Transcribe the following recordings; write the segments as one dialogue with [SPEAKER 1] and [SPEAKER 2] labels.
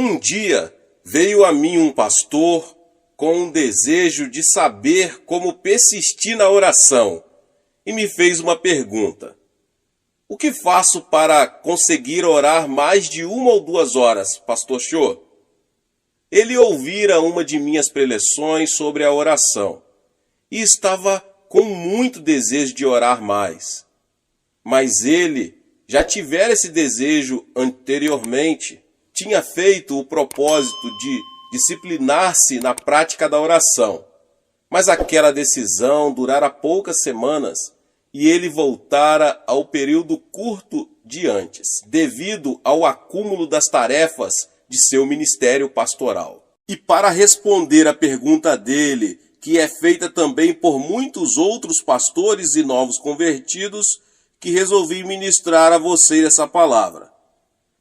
[SPEAKER 1] Um dia veio a mim um pastor com um desejo de saber como persistir na oração e me fez uma pergunta: o que faço para conseguir orar mais de 1 ou 2 horas, pastor Cho? Ele ouvira uma de minhas preleções sobre a oração e estava com muito desejo de orar mais. Mas ele já tivera esse desejo anteriormente, tinha feito o propósito de disciplinar-se na prática da oração. Mas aquela decisão durara poucas semanas e ele voltara ao período curto de antes, devido ao acúmulo das tarefas de seu ministério pastoral. E para responder à pergunta dele, que é feita também por muitos outros pastores e novos convertidos, que resolvi ministrar a vocês essa palavra.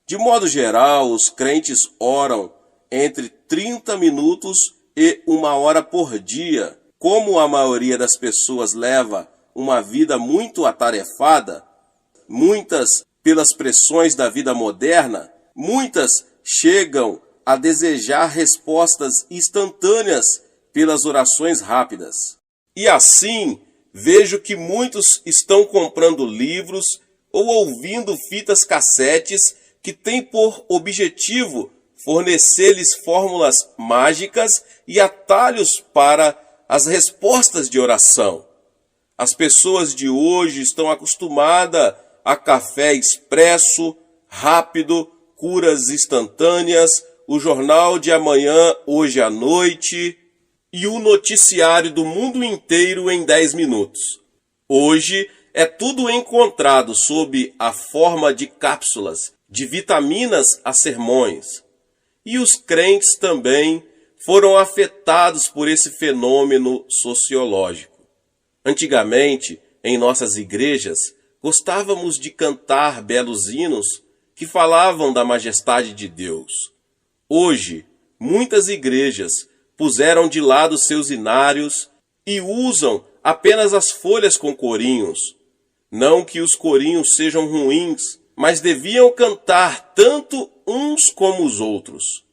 [SPEAKER 1] De modo geral, os crentes oram entre 30 minutos e 1 hora por dia. Como a maioria das pessoas leva uma vida muito atarefada, muitas pelas pressões da vida moderna, muitas chegam a desejar respostas instantâneas pelas orações rápidas. E assim, vejo que muitos estão comprando livros ou ouvindo fitas cassetes que têm por objetivo fornecer-lhes fórmulas mágicas e atalhos para as respostas de oração. As pessoas de hoje estão acostumadas a café expresso, rápido, curas instantâneas, o jornal de amanhã, hoje à noite, e o noticiário do mundo inteiro em 10 minutos. Hoje é tudo encontrado sob a forma de cápsulas, de vitaminas a sermões. E os crentes também foram afetados por esse fenômeno sociológico. Antigamente, em nossas igrejas, gostávamos de cantar belos hinos que falavam da majestade de Deus. Hoje, muitas igrejas puseram de lado seus hinários e usam apenas as folhas com corinhos. Não que os corinhos sejam ruins, mas deviam cantar tanto uns como os outros.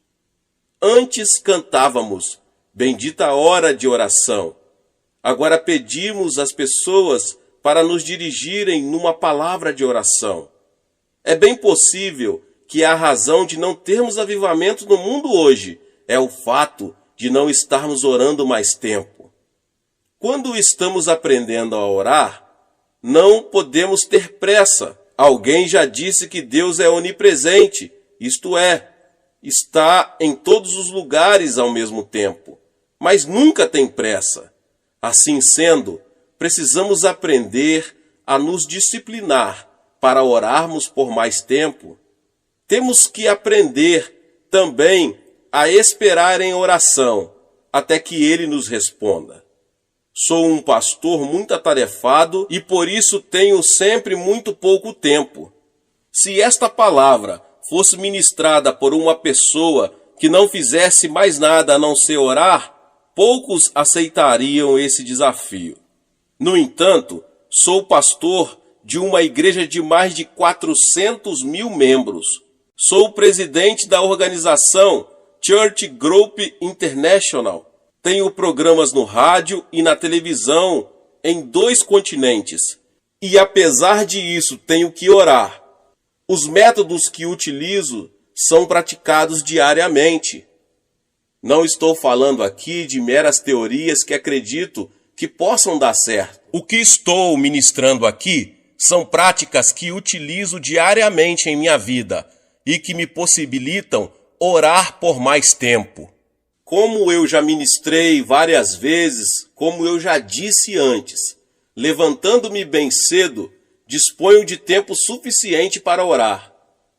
[SPEAKER 1] Antes cantávamos bendita hora de oração. Agora pedimos às pessoas para nos dirigirem numa palavra de oração. É bem possível que a razão de não termos avivamento no mundo hoje é o fato de não estarmos orando mais tempo. Quando estamos aprendendo a orar, não podemos ter pressa. Alguém já disse que Deus é onipresente, isto é, está em todos os lugares ao mesmo tempo, mas nunca tem pressa. Assim sendo, precisamos aprender a nos disciplinar para orarmos por mais tempo. Temos que aprender também a esperar em oração até que Ele nos responda. Sou um pastor muito atarefado e por isso tenho sempre muito pouco tempo. Se esta palavra fosse ministrada por uma pessoa que não fizesse mais nada a não ser orar, poucos aceitariam esse desafio. No entanto, sou pastor de uma igreja de mais de 400 mil membros. Sou presidente da organização Church Group International. Tenho programas no rádio e na televisão em 2 continentes. E apesar disso, tenho que orar. Os métodos que utilizo são praticados diariamente. Não estou falando aqui de meras teorias que acredito que possam dar certo. O que estou ministrando aqui são práticas que utilizo diariamente em minha vida e que me possibilitam orar por mais tempo. Como eu já ministrei várias vezes, como eu já disse antes, levantando-me bem cedo, disponho de tempo suficiente para orar.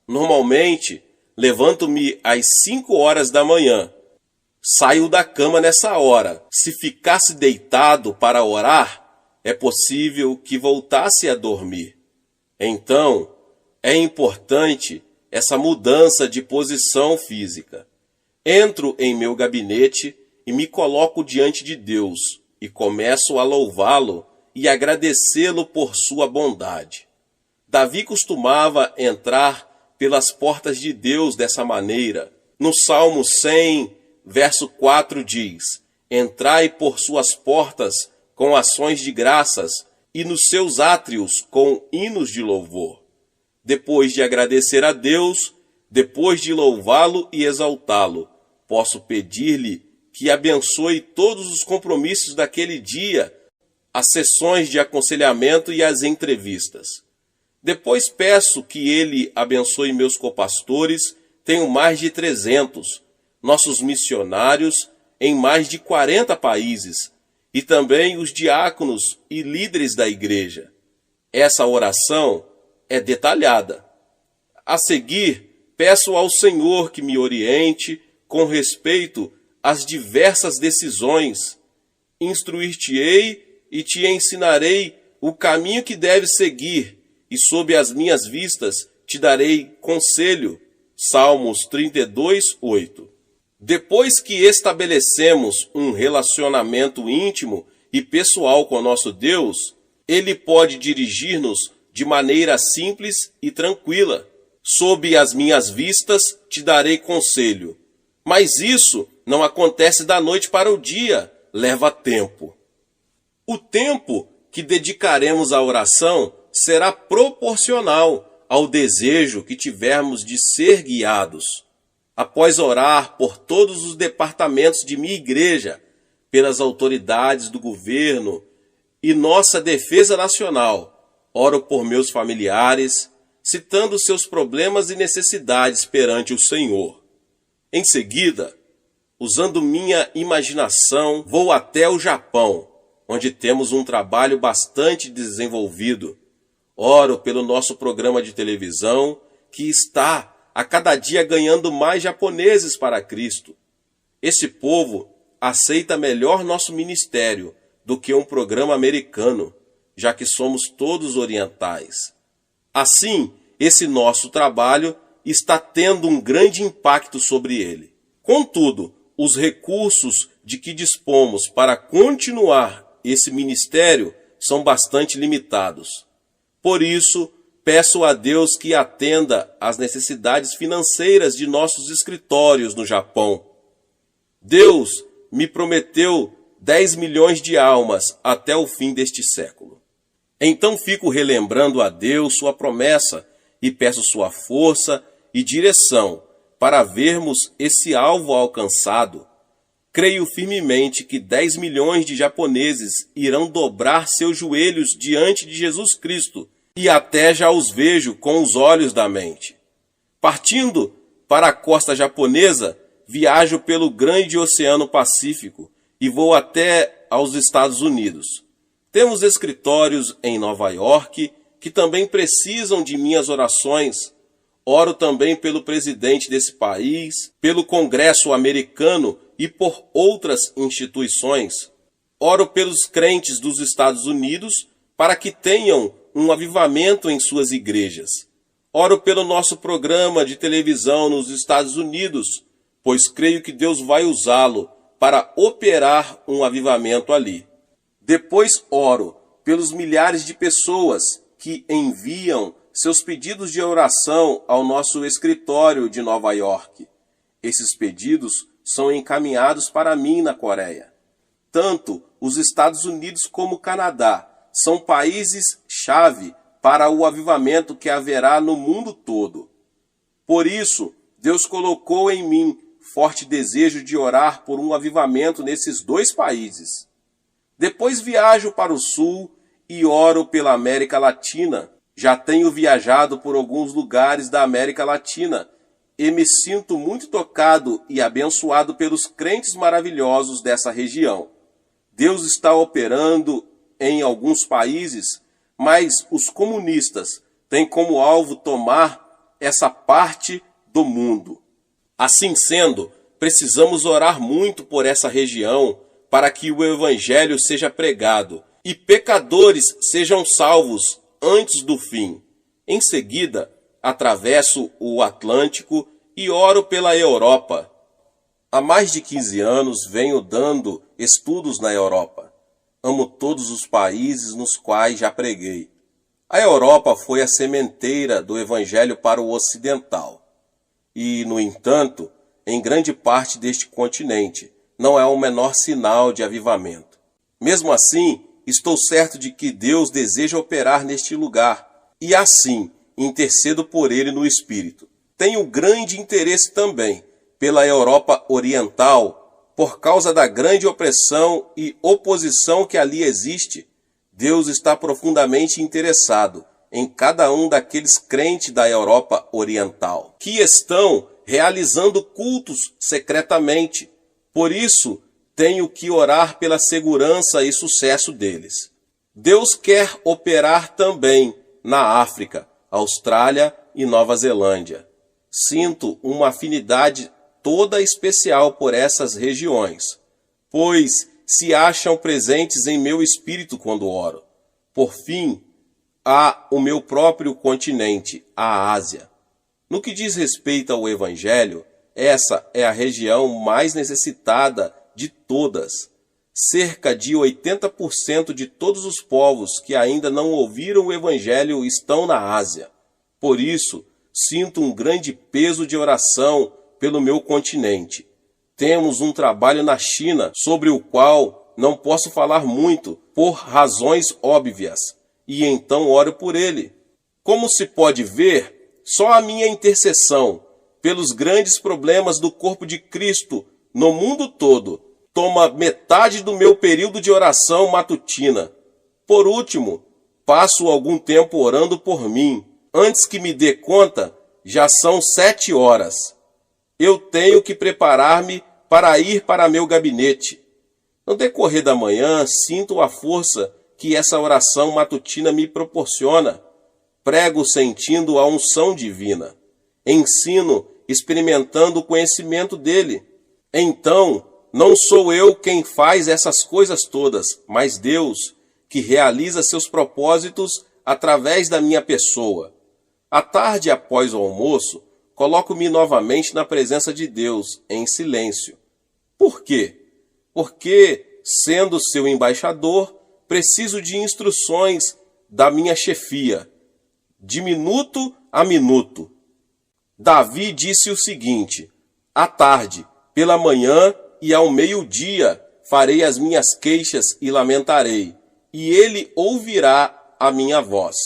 [SPEAKER 1] Normalmente, levanto-me às 5 horas da manhã. Saio da cama nessa hora. Se ficasse deitado para orar, é possível que voltasse a dormir. Então, é importante essa mudança de posição física. Entro em meu gabinete e me coloco diante de Deus e começo a louvá-lo e agradecê-lo por sua bondade. Davi costumava entrar pelas portas de Deus dessa maneira, No Salmo 100, verso 4 diz: Entrai por suas portas com ações de graças e nos seus átrios com hinos de louvor. Depois de agradecer a Deus, depois de louvá-lo e exaltá-lo, posso pedir-lhe que abençoe todos os compromissos daquele dia, as sessões de aconselhamento e as entrevistas. Depois peço que ele abençoe meus copastores, tenho mais de 300, nossos missionários em mais de 40 países, e também os diáconos e líderes da igreja. Essa oração é detalhada. A seguir, peço ao Senhor que me oriente com respeito às diversas decisões. Instruir-te-ei e te ensinarei o caminho que deves seguir, e sob as minhas vistas te darei conselho. Salmos 32, 8. Depois que estabelecemos um relacionamento íntimo e pessoal com nosso Deus, Ele pode dirigir-nos de maneira simples e tranquila. Sob as minhas vistas te darei conselho. Mas isso não acontece da noite para o dia, leva tempo. O tempo que dedicaremos à oração será proporcional ao desejo que tivermos de ser guiados. Após orar por todos os departamentos de minha igreja, pelas autoridades do governo e nossa defesa nacional, oro por meus familiares, citando seus problemas e necessidades perante o Senhor. Em seguida, usando minha imaginação, vou até o Japão, onde temos um trabalho bastante desenvolvido. Oro pelo nosso programa de televisão, que está a cada dia ganhando mais japoneses para Cristo. Esse povo aceita melhor nosso ministério do que um programa americano, já que somos todos orientais. Assim, esse nosso trabalho está tendo um grande impacto sobre ele. Contudo, os recursos de que dispomos para continuar esse ministério são bastante limitados. Por isso, peço a Deus que atenda às necessidades financeiras de nossos escritórios no Japão. Deus me prometeu 10 milhões de almas até o fim deste século. Então fico relembrando a Deus sua promessa e peço sua força e direção para vermos esse alvo alcançado. Creio firmemente que 10 milhões de japoneses irão dobrar seus joelhos diante de Jesus Cristo, e até já os vejo com os olhos da mente. Partindo para a costa japonesa, viajo pelo grande Oceano Pacífico e vou até aos Estados Unidos. Temos escritórios em Nova York que também precisam de minhas orações. Oro também pelo presidente desse país, pelo Congresso americano e por outras instituições. Oro pelos crentes dos Estados Unidos para que tenham um avivamento em suas igrejas. Oro pelo nosso programa de televisão nos Estados Unidos, pois creio que Deus vai usá-lo para operar um avivamento ali. Depois oro pelos milhares de pessoas que enviam seus pedidos de oração ao nosso escritório de Nova York. Esses pedidos são encaminhados para mim na Coreia. Tanto os Estados Unidos como o Canadá são países-chave para o avivamento que haverá no mundo todo. Por isso, Deus colocou em mim forte desejo de orar por um avivamento nesses dois países. Depois viajo para o sul e oro pela América Latina. Já tenho viajado por alguns lugares da América Latina e me sinto muito tocado e abençoado pelos crentes maravilhosos dessa região. Deus está operando em alguns países, mas os comunistas têm como alvo tomar essa parte do mundo. Assim sendo, precisamos orar muito por essa região para que o evangelho seja pregado e pecadores sejam salvos antes do fim. Em seguida, atravesso o Atlântico e oro pela Europa. Há mais de 15 anos venho dando estudos na Europa. Amo todos os países nos quais já preguei. A Europa foi a sementeira do Evangelho para o ocidental. E, no entanto, em grande parte deste continente. Não é o menor sinal de avivamento. Mesmo assim, estou certo de que Deus deseja operar neste lugar, e assim intercedo por ele no Espírito. Tenho grande interesse também pela Europa Oriental, por causa da grande opressão e oposição que ali existe. Deus está profundamente interessado em cada um daqueles crentes da Europa Oriental, que estão realizando cultos secretamente. Por isso, tenho que orar pela segurança e sucesso deles. Deus quer operar também na África, Austrália e Nova Zelândia. Sinto uma afinidade toda especial por essas regiões, pois se acham presentes em meu espírito quando oro. Por fim, há o meu próprio continente, a Ásia. No que diz respeito ao Evangelho, essa é a região mais necessitada de todas. Cerca de 80% de todos os povos que ainda não ouviram o Evangelho estão na Ásia. Por isso, sinto um grande peso de oração pelo meu continente. Temos um trabalho na China sobre o qual não posso falar muito por razões óbvias, e então oro por ele. Como se pode ver, só a minha intercessão pelos grandes problemas do corpo de Cristo no mundo todo toma metade do meu período de oração matutina. Por último, passo algum tempo orando por mim. Antes que me dê conta, já são 7 horas. Eu tenho que preparar-me para ir para meu gabinete. No decorrer da manhã, sinto a força que essa oração matutina me proporciona. Prego sentindo a unção divina. Ensino experimentando o conhecimento dele. Então, não sou eu quem faz essas coisas todas, mas Deus, que realiza seus propósitos através da minha pessoa. À tarde, após o almoço, coloco-me novamente na presença de Deus, em silêncio. Por quê? Porque, sendo seu embaixador, preciso de instruções da minha chefia, de minuto a minuto. Davi disse o seguinte: à tarde, pela manhã e ao meio-dia farei as minhas queixas e lamentarei, e ele ouvirá a minha voz.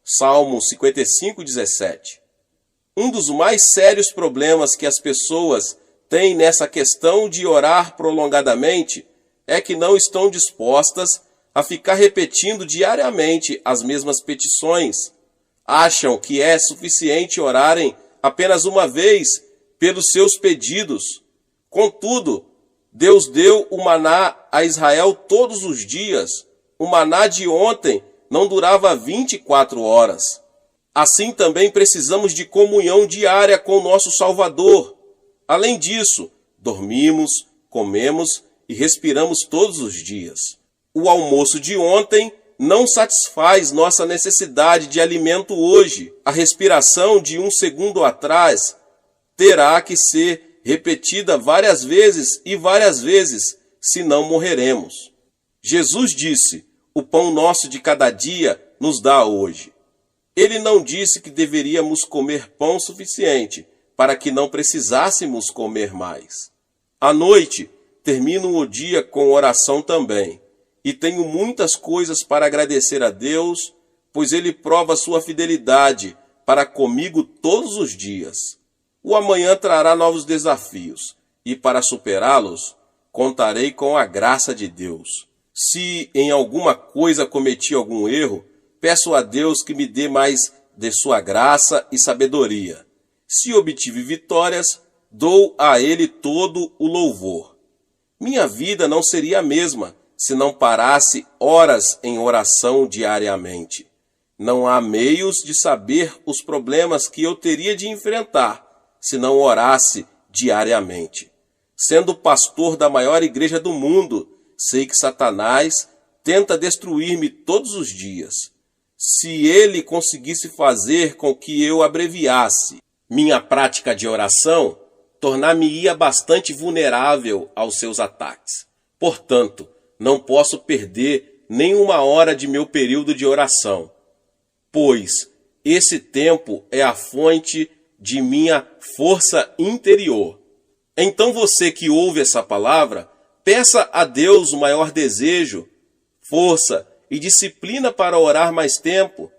[SPEAKER 1] Salmo 55:17. Um dos mais sérios problemas que as pessoas têm nessa questão de orar prolongadamente é que não estão dispostas a ficar repetindo diariamente as mesmas petições. Acham que é suficiente orarem apenas uma vez pelos seus pedidos. Contudo, Deus deu o maná a Israel todos os dias. O maná de ontem não durava 24 horas. Assim também precisamos de comunhão diária com o nosso Salvador. Além disso, dormimos, comemos e respiramos todos os dias. O almoço de ontem não satisfaz nossa necessidade de alimento hoje. A respiração de um segundo atrás terá que ser repetida várias vezes, senão morreremos. Jesus disse: o pão nosso de cada dia nos dá hoje. Ele não disse que deveríamos comer pão suficiente para que não precisássemos comer mais. À noite, termino o dia com oração também, e tenho muitas coisas para agradecer a Deus, pois Ele prova sua fidelidade para comigo todos os dias. O amanhã trará novos desafios, e para superá-los, contarei com a graça de Deus. Se em alguma coisa cometi algum erro, peço a Deus que me dê mais de sua graça e sabedoria. Se obtive vitórias, dou a Ele todo o louvor. Minha vida não seria a mesma se não parasse horas em oração diariamente. Não há meios de saber os problemas que eu teria de enfrentar se não orasse diariamente. Sendo pastor da maior igreja do mundo, sei que Satanás tenta destruir-me todos os dias. Se ele conseguisse fazer com que eu abreviasse minha prática de oração, tornar-me-ia bastante vulnerável aos seus ataques. Portanto, não posso perder nenhuma hora de meu período de oração, pois esse tempo é a fonte de minha força interior. Então você que ouve essa palavra, peça a Deus o maior desejo, força e disciplina para orar mais tempo.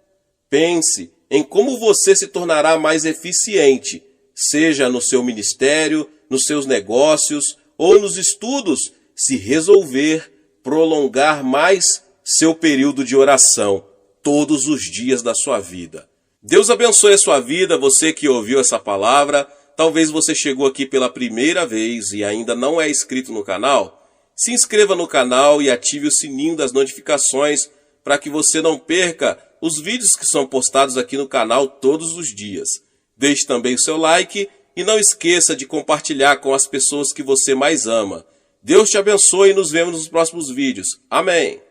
[SPEAKER 1] Pense em como você se tornará mais eficiente, seja no seu ministério, nos seus negócios ou nos estudos, se resolver prolongar mais seu período de oração todos os dias da sua vida. Deus abençoe a sua vida, você que ouviu essa palavra. Talvez você chegou aqui pela primeira vez e ainda não é inscrito no canal. Se inscreva no canal e ative o sininho das notificações para que você não perca os vídeos que são postados aqui no canal todos os dias. Deixe também o seu like e não esqueça de compartilhar com as pessoas que você mais ama. Deus te abençoe e nos vemos nos próximos vídeos. Amém.